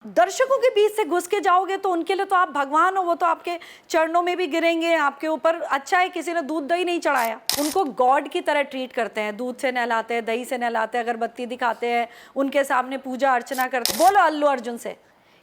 दर्शकों के बीच से घुस के जाओगे तो उनके लिए तो आप भगवान हो, वो तो आपके चरणों में भी गिरेंगे आपके ऊपर। अच्छा है किसी ने दूध दही नहीं चढ़ाया। उनको गॉड की तरह ट्रीट करते हैं, दूध से नहलाते हैं, दही से नहलाते हैं, अगरबत्ती दिखाते हैं, उनके सामने पूजा अर्चना करते हैं। बोलो अल्लू अर्जुन से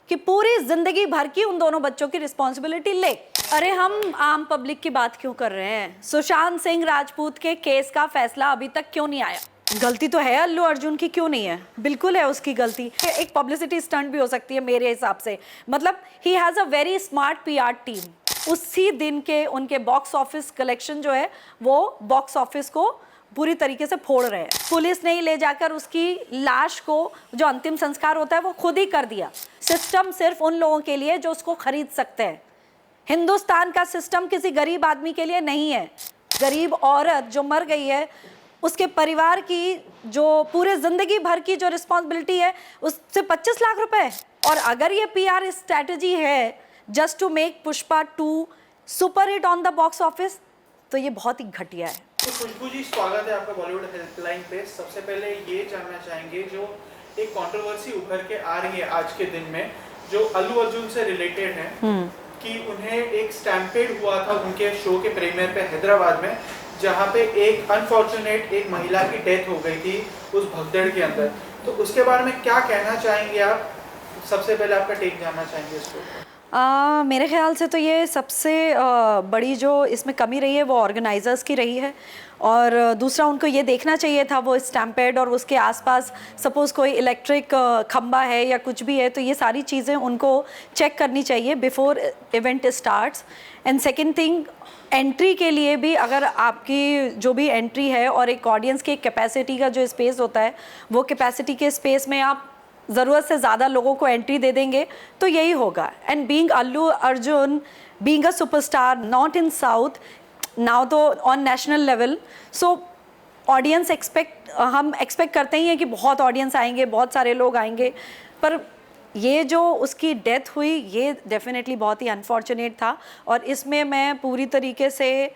कि पूरी जिंदगी भर की उन दोनों बच्चों की रिस्पॉन्सिबिलिटी ले। अरे हम आम पब्लिक की बात क्यों कर रहे हैं? सुशांत सिंह राजपूत के केस का फैसला अभी तक क्यों नहीं आया? गलती तो है अल्लू अर्जुन की, क्यों नहीं है? बिल्कुल है उसकी गलती। एक पब्लिसिटी स्टंट भी हो सकती है मेरे हिसाब से। मतलब he has a very smart PR team. उसी दिन के उनके बॉक्स ऑफिस कलेक्शन जो है वो बॉक्स ऑफिस को पूरी तरीके से फोड़ रहे हैं। पुलिस ने ही ले जाकर उसकी लाश को जो अंतिम संस्कार होता है वो खुद ही कर दिया। सिस्टम सिर्फ उन लोगों के लिए जो उसको खरीद सकते हैं। हिंदुस्तान का सिस्टम किसी गरीब आदमी के लिए नहीं है। गरीब औरत जो मर गई है उसके परिवार की जो पूरे जिंदगी भर की जो रिस्पॉन्सिबिलिटी है उससे 25 लाख रुपए। और अगर ये पीआर स्ट्रैटेजी है just to make Pushpa 2 super hit on the box office, तो ये बहुत ही घटिया है। तो खुशबू जी, स्वागत है आपका बॉलीवुड हेल्पलाइन पे। सबसे पहले ये जानना चाहेंगे, जो एक कंट्रोवर्सी उभर के आ रही है आज के दिन में जो अल्लू अर्जुन से रिलेटेड है कि उन्हें एक स्टैम्पेड हुआ था उनके शो के प्रीमियर पे हैदराबाद में, जहाँ पे एक अनफॉर्चुनेट एक महिला की डेथ हो गई थी उस भगदड़ के अंदर। तो उसके बारे में क्या कहना चाहेंगे आप? सबसे पहले आपका टेक जानना चाहेंगे इसको। मेरे ख्याल से तो ये सबसे बड़ी जो इसमें कमी रही है वो ऑर्गेनाइजर्स की रही है। और दूसरा उनको ये देखना चाहिए था वो स्टैम्पेड और उसके आसपास सपोज़ कोई इलेक्ट्रिक खंबा है या कुछ भी है, तो ये सारी चीज़ें उनको चेक करनी चाहिए before event starts. And second thing, entry के लिए भी अगर आपकी जो भी एंट्री है और एक ऑडियंस की कैपेसिटी का जो स्पेस होता है वो कैपेसिटी के स्पेस में आप ज़रूरत से ज़्यादा लोगों को एंट्री दे देंगे तो यही होगा। And being Allu Arjun, being a superstar not in south, now तो on national level, so audience हम एक्सपेक्ट करते ही हैं कि बहुत ऑडियंस आएंगे, बहुत सारे लोग आएंगे। पर ये जो उसकी डेथ हुई ये डेफिनेटली बहुत ही अनफॉर्चुनेट था। और इसमें मैं पूरी तरीके से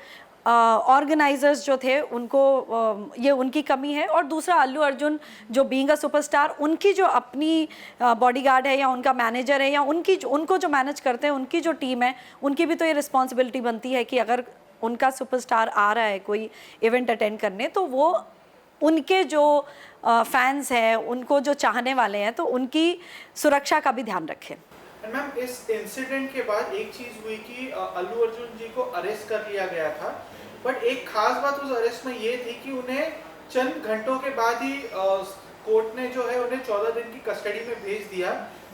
ऑर्गेनाइजर्स जो थे उनको ये उनकी कमी है। और दूसरा अल्लू अर्जुन जो बीइंग अ सुपरस्टार, उनकी जो अपनी बॉडीगार्ड है या उनका मैनेजर है या उनको जो मैनेज करते हैं उनकी जो टीम है, उनकी भी तो ये रिस्पॉन्सिबिलिटी बनती है कि अगर उनका सुपरस्टार आ रहा है कोई इवेंट अटेंड करने तो वो उनके जो फैंस हैं, उनको जो चाहने वाले हैं, तो उनकी सुरक्षा का भी ध्यान रखें। मैम, इस इंसिडेंट के बाद एक चीज़ हुई कि अल्लू अर्जुन जी को अरेस्ट कर लिया गया था, बट एक खास बात उस अरेस्ट में ये थी कि उन्हें चंद घंटों के बाद ही कोर्ट ने जो है उन्हें 14 दिन की कस्टडी में भेज दिया।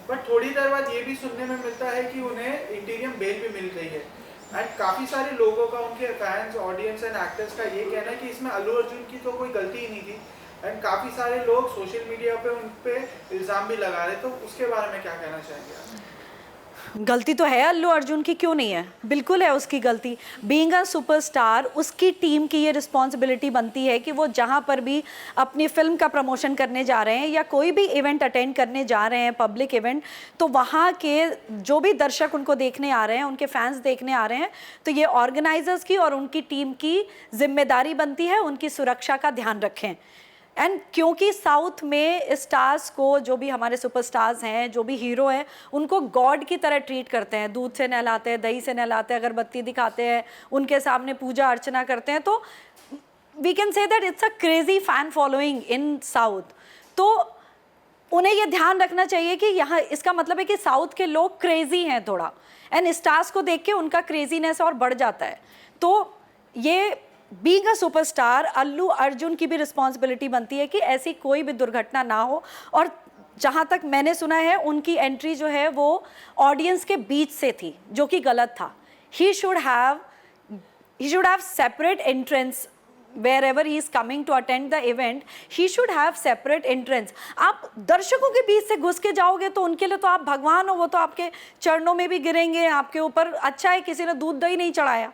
बट थोड़ी देर बाद ये भी सुनने में मिलता है कि उन्हें इंटीरियम बेल भी मिल गई है। एंड काफ़ी सारे लोगों का, उनके फैंस, ऑडियंस एंड एक्टर्स का ये कहना है कि इसमें अल्लू अर्जुन की तो कोई गलती ही नहीं थी। एंड काफ़ी सारे लोग सोशल मीडिया पे उन पे इल्ज़ाम भी लगा रहे। तो उसके बारे में क्या कहना चाहेंगे आप? गलती तो है अल्लू अर्जुन की, क्यों नहीं है? बिल्कुल है उसकी गलती। बीइंग अ सुपरस्टार उसकी टीम की ये रिस्पॉन्सिबिलिटी बनती है कि वो जहाँ पर भी अपनी फिल्म का प्रमोशन करने जा रहे हैं या कोई भी इवेंट अटेंड करने जा रहे हैं, पब्लिक इवेंट, तो वहाँ के जो भी दर्शक उनको देखने आ रहे हैं, उनके फैंस देखने आ रहे हैं, तो ये ऑर्गेनाइजर्स की और उनकी टीम की जिम्मेदारी बनती है उनकी सुरक्षा का ध्यान रखें। एंड क्योंकि साउथ में स्टार्स को, जो भी हमारे सुपरस्टार्स हैं, जो भी हीरो हैं, उनको गॉड की तरह ट्रीट करते हैं, दूध से नहलाते हैं, दही से नहलाते हैं, अगरबत्ती दिखाते हैं, उनके सामने पूजा अर्चना करते हैं, तो we can say that it's a crazy fan following in south. तो उन्हें ये ध्यान रखना चाहिए कि यहाँ इसका मतलब है कि साउथ के लोग क्रेजी हैं थोड़ा, एंड स्टार्स को देख के उनका क्रेजीनेस और बढ़ जाता है। तो ये being a superstar Allu Arjun की भी रिस्पॉन्सिबिलिटी बनती है कि ऐसी कोई भी दुर्घटना ना हो। और जहाँ तक मैंने सुना है उनकी एंट्री जो है वो ऑडियंस के बीच से थी, जो कि गलत था। He should have separate entrance wherever he is coming to attend the event, he should have separate entrance। आप दर्शकों के बीच से घुस के जाओगे तो उनके लिए तो आप भगवान हो, वो तो आपके चरणों में भी गिरेंगे आपके ऊपर। अच्छा है किसी ने दूध दही नहीं चढ़ाया।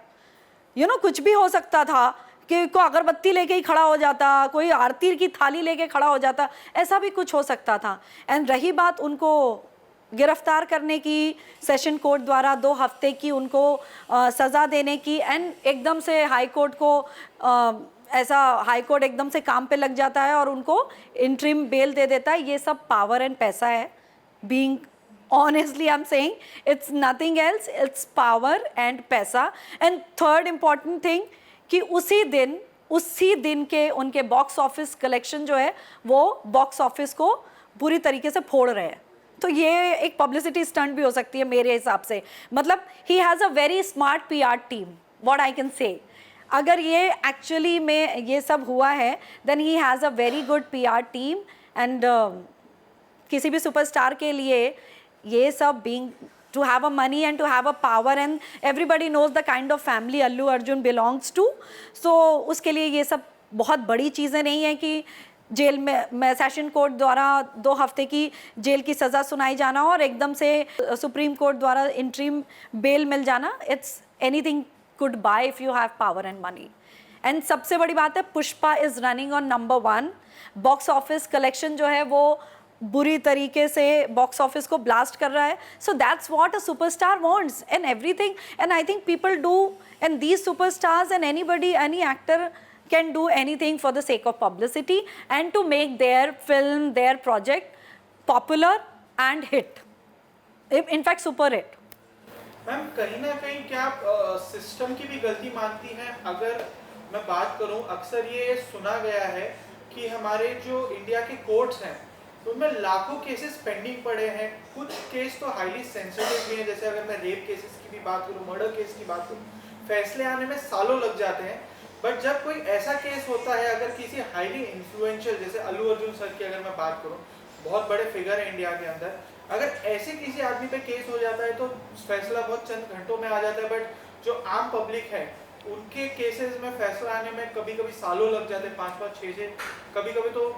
कुछ भी हो सकता था कि कोई अगरबत्ती लेके ही खड़ा हो जाता, कोई आरती की थाली लेके खड़ा हो जाता, ऐसा भी कुछ हो सकता था। एंड रही बात उनको गिरफ्तार करने की, सेशन कोर्ट द्वारा 2 हफ्ते की उनको सज़ा देने की, एंड एकदम से हाई कोर्ट को हाई कोर्ट एकदम से काम पे लग जाता है और उनको इंटरिम बेल दे देता है। ये सब पावर एंड पैसा है being Honestly, I'm saying it's nothing else, it's power and पैसा. And third important thing कि उसी दिन के उनके बॉक्स ऑफिस कलेक्शन जो है वो बॉक्स ऑफिस को बुरी तरीके से फोड़ रहे हैं. तो ये एक पब्लिसिटी स्टंट भी हो सकती है मेरे हिसाब से. मतलब he has a very smart PR team, what I can say. अगर ये एक्चुअली में ये सब हुआ है then he has a very good PR team. And किसी भी सुपरस्टार के लिए ये सब being to have a money and to have a power, and everybody knows the kind of family Allu Arjun belongs to. So उसके लिए ये सब बहुत बड़ी चीज़ें नहीं हैं कि जेल में सेशन कोर्ट द्वारा 2 हफ्ते की जेल की सज़ा सुनाई जाना और एकदम से सुप्रीम कोर्ट द्वारा इंटरिम बेल मिल जाना. It's anything could buy if you have power and money. And सबसे बड़ी बात है, Pushpa is running on number 1. Box office collection जो है वो बुरी तरीके से बॉक्स ऑफिस को ब्लास्ट कर रहा है. So that's what a superstar wants and everything. And I think people do, and these superstars and any actor can do anything for the sake of publicity and to make their film, their project popular and hit. In fact, super hit. Ma'am कहीं ना कहीं क्या आप system की भी गलती मानती हैं? अगर मैं बात करूं, अक्सर ये सुना गया है कि हमारे जो इंडिया के कोर्ट्स हैं उनमें लाखों केसेस पेंडिंग पड़े हैं. कुछ केस तो हाईली सेंसिटिव भी हैं, जैसे अगर मैं रेप केसेस की भी बात करूं, मर्डर केस की बात करूं, फैसले आने में सालों लग जाते हैं. बट जब कोई ऐसा केस होता है, अगर किसी हाईली इन्फ्लुएंशियल, जैसे अल्लू अर्जुन सर की अगर मैं बात करूं, बहुत बड़े फिगर है इंडिया के अंदर, अगर ऐसे किसी आदमी पे केस हो जाता है तो फैसला बहुत चंद घंटों में आ जाता है. बट जो आम पब्लिक है उनके केसेस में फैसला आने में कभी कभी सालों लग जाते हैं, 5-5, 6, कभी कभी तो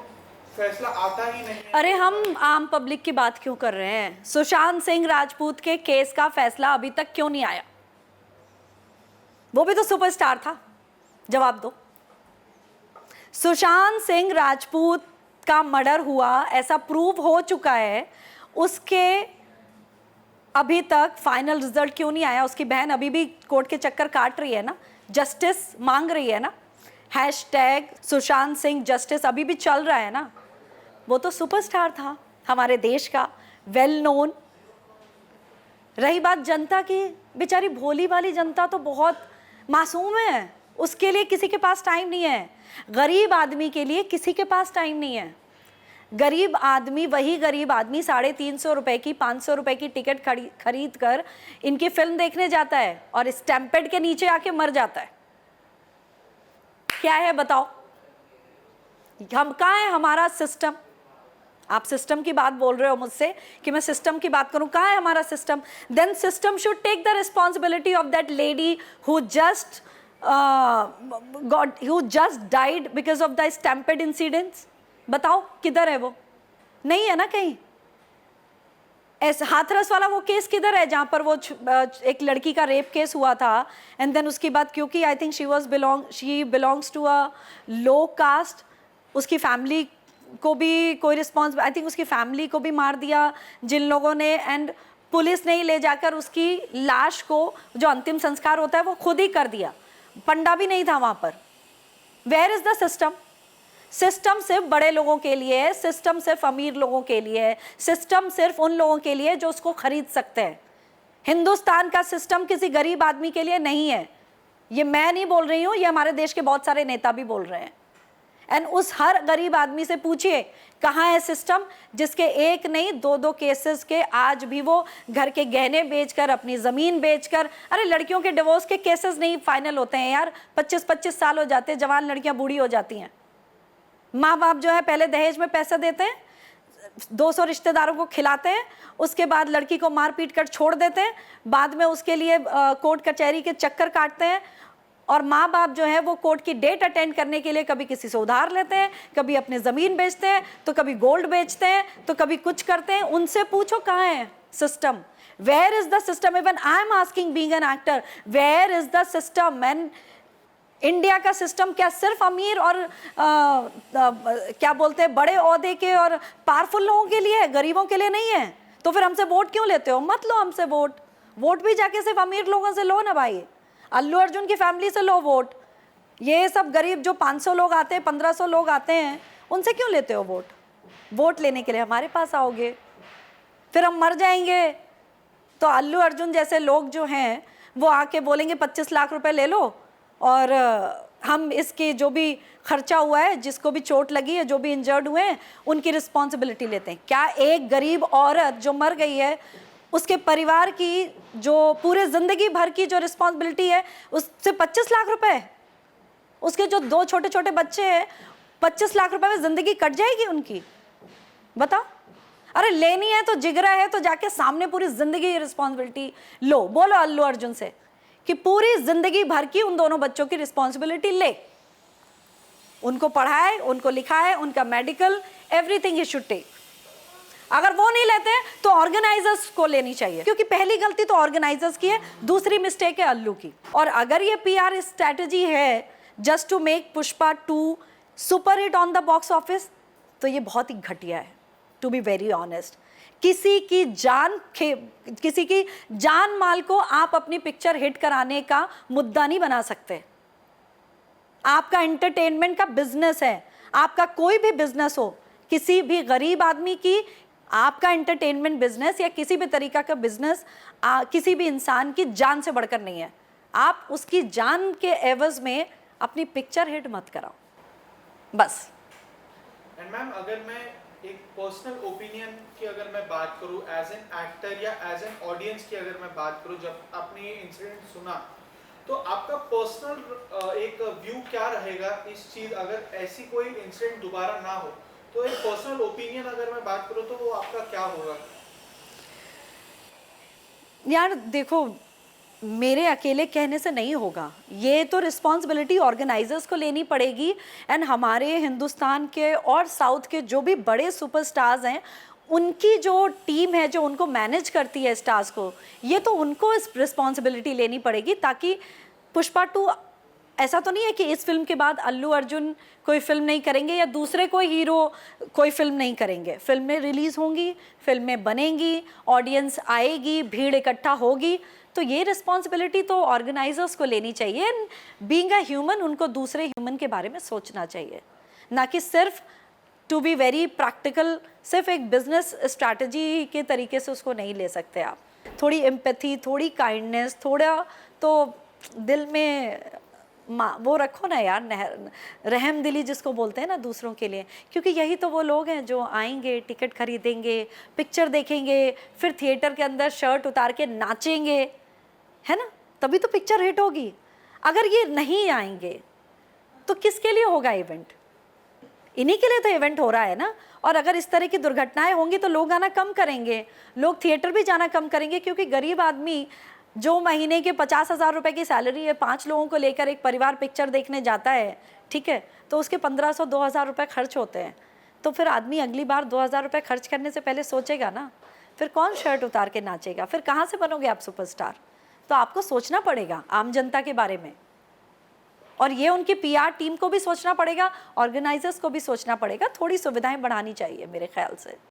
फैसला आता ही नहीं है. अरे हम आम पब्लिक की बात क्यों कर रहे हैं? सुशांत सिंह राजपूत के केस का फैसला अभी तक क्यों नहीं आया? वो भी तो सुपरस्टार था. जवाब दो. सुशांत सिंह राजपूत का मर्डर हुआ, ऐसा प्रूव हो चुका है, उसके अभी तक फाइनल रिजल्ट क्यों नहीं आया? उसकी बहन अभी भी कोर्ट के चक्कर काट रही है ना, जस्टिस मांग रही है ना, हैशटैग सुशांत सिंह जस्टिस अभी भी चल रहा है ना. वो तो सुपरस्टार था हमारे देश का, वेल नोन. रही बात जनता की, बेचारी भोली वाली जनता तो बहुत मासूम है, उसके लिए किसी के पास टाइम नहीं है. गरीब आदमी के लिए किसी के पास टाइम नहीं है. गरीब आदमी, वही गरीब आदमी 350 रुपए की, 500 रुपए की टिकट खरीद कर इनकी फिल्म देखने जाता है और स्टैम्पेड के नीचे आके मर जाता है. क्या है बताओ? हम कहाँ है हमारा सिस्टम? आप सिस्टम की बात बोल रहे हो मुझसे कि मैं सिस्टम की बात करूं. कहाँ है हमारा system? Then system should take the responsibility of that lady who just died because of the stampede incidents. बताओ किधर है वो? नहीं है ना कहीं. ऐसे हाथरस वाला वो केस किधर है जहाँ पर वो एक लड़की का रेप केस हुआ था, एंड देन उसके बाद क्योंकि I think she belongs to a low caste, उसकी फैमिली को भी कोई रिस्पॉन्स, आई थिंक उसकी फैमिली को भी मार दिया जिन लोगों ने, एंड पुलिस ने ही ले जाकर उसकी लाश को, जो अंतिम संस्कार होता है, वो खुद ही कर दिया. पंडा भी नहीं था वहाँ पर. Where is the system? System सिर्फ बड़े लोगों के लिए है, सिस्टम सिर्फ अमीर लोगों के लिए है, सिस्टम सिर्फ उन लोगों के लिए जो उसको खरीद सकते हैं. हिंदुस्तान का सिस्टम किसी गरीब आदमी के लिए नहीं है. ये मैं नहीं बोल रही हूँ, ये हमारे देश के बहुत सारे नेता भी बोल रहे हैं. एंड उस हर गरीब आदमी से पूछिए कहाँ है सिस्टम जिसके एक नहीं 2-2 केसेस के आज भी वो घर के गहने बेचकर, अपनी ज़मीन बेचकर. अरे लड़कियों के डिवोर्स के केसेस नहीं फाइनल होते हैं यार, 25-25 साल हो जाते हैं, जवान लड़कियां बूढ़ी हो जाती हैं. माँ बाप जो है पहले दहेज में पैसा देते हैं, 200 रिश्तेदारों को खिलाते हैं, उसके बाद लड़की को मार पीट कर छोड़ देते हैं, बाद में उसके लिए कोर्ट कचहरी के चक्कर काटते हैं. और माँ बाप जो है वो कोर्ट की डेट अटेंड करने के लिए कभी किसी से उधार लेते हैं, कभी अपनी ज़मीन बेचते हैं, तो कभी गोल्ड बेचते हैं, तो कभी कुछ करते हैं. उनसे पूछो कहाँ है system? Where is the system? Even I am asking being an actor, where is the system? And India का सिस्टम क्या सिर्फ अमीर और क्या बोलते हैं बड़े ओहदे के और पावरफुल लोगों के लिए है, गरीबों के लिए नहीं है? तो फिर हमसे वोट क्यों लेते हो? मत लो हमसे वोट. वोट भी जाके सिर्फ अमीर लोगों से लो ना भाई. अल्लू अर्जुन की फैमिली से लो वोट. ये सब गरीब जो 500 लोग आते हैं, 1500 लोग आते हैं, उनसे क्यों लेते हो वोट? वोट लेने के लिए हमारे पास आओगे. फिर हम मर जाएंगे। तो अल्लू अर्जुन जैसे लोग जो हैं वो आके बोलेंगे 25 लाख रुपए ले लो और हम इसके जो भी खर्चा हुआ है, जिसको भी चोट लगी है, जो भी इंजर्ड हुए हैं, उनकी रिस्पॉन्सिबिलिटी लेते हैं। क्या एक गरीब औरत जो मर गई है उसके परिवार की जो पूरे ज़िंदगी भर की जो रिस्पॉन्सिबिलिटी है उससे 25 लाख रुपए, उसके जो 2 छोटे छोटे बच्चे हैं, 25 लाख रुपए में ज़िंदगी कट जाएगी उनकी? बताओ। अरे लेनी है तो जिगरा है तो जाके सामने पूरी ज़िंदगी की रिस्पॉन्सिबिलिटी लो। बोलो अल्लू अर्जुन से कि पूरी ज़िंदगी भर की उन दोनों बच्चों की रिस्पॉन्सिबिलिटी ले, उनको पढ़ाए, उनको लिखाए, उनका medical everything he should take. अगर वो नहीं लेते तो ऑर्गेनाइजर्स को लेनी चाहिए, क्योंकि पहली गलती तो ऑर्गेनाइजर्स की है, दूसरी मिस्टेक है अल्लू की। और अगर ये पीआर स्ट्रैटेजी है just to make Pushpa 2 super hit on the box office, तो ये बहुत ही घटिया है, टू बी वेरी ऑनेस्ट। किसी की जान माल को आप अपनी पिक्चर हिट कराने का मुद्दा नहीं बना सकते। आपका एंटरटेनमेंट का बिजनेस है, आपका कोई भी बिजनेस हो, किसी भी गरीब आदमी की आपका एंटरटेनमेंट बिजनेस या किसी भी तरीका का बिजनेस किसी भी इंसान की जान से बढ़कर नहीं है। आप उसकी जान के एवज में अपनी पिक्चर हिट मत कराओ, बस। एंड मैम, अगर मैं एक पर्सनल ओपिनियन की अगर मैं बात करूं एज एन एक्टर या एज एन ऑडियंस की अगर मैं बात करूं, जब आपने ये इंसिडेंट सुना तो आपका पर्सनल एक व्यू क्या रहेगा इस चीज, अगर ऐसी कोई इंसिडेंट दोबारा ना हो तो एक पर्सनल ओपिनियन अगर मैं बात करूं तो वो आपका क्या होगा? यार देखो, मेरे अकेले कहने से नहीं होगा, ये तो रिस्पॉन्सिबिलिटी ऑर्गेनाइजर्स को लेनी पड़ेगी। एंड हमारे हिंदुस्तान के और साउथ के जो भी बड़े सुपरस्टार्स हैं, उनकी जो टीम है जो उनको मैनेज करती है स्टार्स को, ये तो उनको इस रिस्पॉन्सिबिलिटी लेनी पड़ेगी, ताकि पुष्पा 2 ऐसा तो नहीं है कि इस फिल्म के बाद अल्लू अर्जुन कोई फिल्म नहीं करेंगे या दूसरे कोई हीरो कोई फिल्म नहीं करेंगे। फिल्में रिलीज़ होंगी, फिल्में बनेंगी, ऑडियंस आएगी, भीड़ इकट्ठा होगी, तो ये रिस्पॉन्सिबिलिटी तो ऑर्गेनाइजर्स को लेनी चाहिए। बीइंग अ ह्यूमन, उनको दूसरे ह्यूमन के बारे में सोचना चाहिए, ना कि सिर्फ टू बी वेरी प्रैक्टिकल, सिर्फ एक बिजनेस स्ट्रैटेजी के तरीके से उसको नहीं ले सकते आप। थोड़ी एम्पैथी, थोड़ी काइंडनेस, थोड़ा तो दिल में वो रखो ना यार, रहम दिली जिसको बोलते हैं ना दूसरों के लिए, क्योंकि यही तो वो लोग हैं जो आएंगे, टिकट खरीदेंगे, पिक्चर देखेंगे, फिर थिएटर के अंदर शर्ट उतार के नाचेंगे, है ना, तभी तो पिक्चर हिट होगी। अगर ये नहीं आएंगे तो किसके लिए होगा इवेंट? इन्हीं के लिए तो इवेंट हो रहा है ना। और अगर इस तरह की दुर्घटनाएं होंगी तो लोग आना कम करेंगे, लोग थिएटर भी जाना कम करेंगे, क्योंकि गरीब आदमी जो महीने के 50,000 रुपए की सैलरी है, 5 लोगों को लेकर एक परिवार पिक्चर देखने जाता है, ठीक है, तो उसके 1500-2000 रुपये खर्च होते हैं। तो फिर आदमी अगली बार 2000 रुपये खर्च करने से पहले सोचेगा ना, फिर कौन शर्ट उतार के नाचेगा? फिर कहाँ से बनोगे आप सुपरस्टार? तो आपको सोचना पड़ेगा आम जनता के बारे में, और ये उनकी पीआर टीम को भी सोचना पड़ेगा, ऑर्गेनाइजर्स को भी सोचना पड़ेगा। थोड़ी सुविधाएं बढ़ानी चाहिए मेरे ख्याल से।